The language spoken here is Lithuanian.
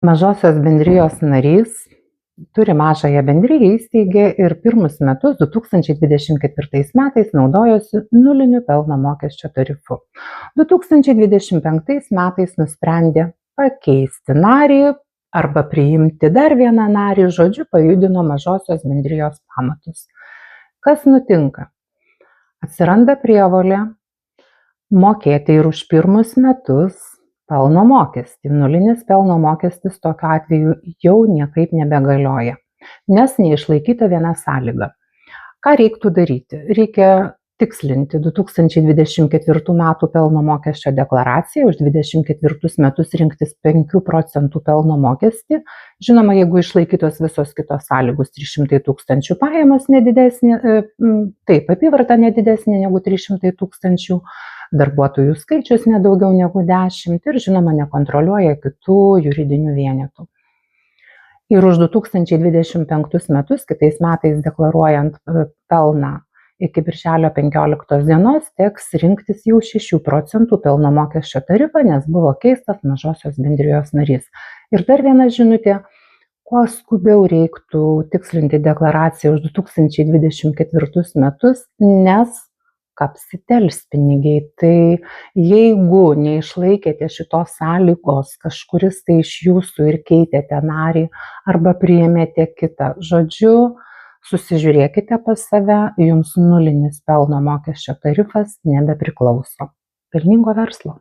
Mažosios bendrijos narys turi mažąją bendriją, įsteigė ir pirmus metus 2024 metais naudojosi nuliniu pelno mokesčio tarifu. 2025 metais nusprendė pakeisti narį arba priimti dar vieną narį, žodžiu, pajudino mažosios bendrijos pamatus. Kas nutinka? Atsiranda prievolė mokėti ir už pirmus metus pelno mokestį. Nulinis pelno mokestis tokiu atveju jau niekaip nebegalioja, nes neišlaikyta viena sąlyga. Ką reiktų daryti? Reikia tikslinti 2024 metų pelno mokesčio deklaraciją, už 2024 metus rinktis 5 procentų pelno mokestį. Žinoma, jeigu išlaikytos visos kitos sąlygos, 300 tūkstančių pajamos nedidesnė, apyvarta nedidesnė negu 300 tūkstančių, darbuotojų skaičius nedaugiau negu 10 ir, žinoma, nekontroliuoja kitų juridinių vienetų. Ir už 2025 metus, kitais metais deklaruojant pelną iki birželio 15 dienos, teks rinktis jau 6 procentų pelno mokesčio tarifą, nes buvo keistas mažosios bendrijos narys. Ir dar viena žinutė, kuo skubiau reiktų tikslinti deklaraciją už 2024 metus, nes kapsi delspinigiai. Tai jeigu neišlaikėte šitos sąlygos, kažkuris tai iš jūsų ir keitėte narį arba priėmėte kitą, žodžiu, susižiūrėkite pas save, jums nulinis pelno mokesčio tarifas nebepriklauso. Pelningo verslo.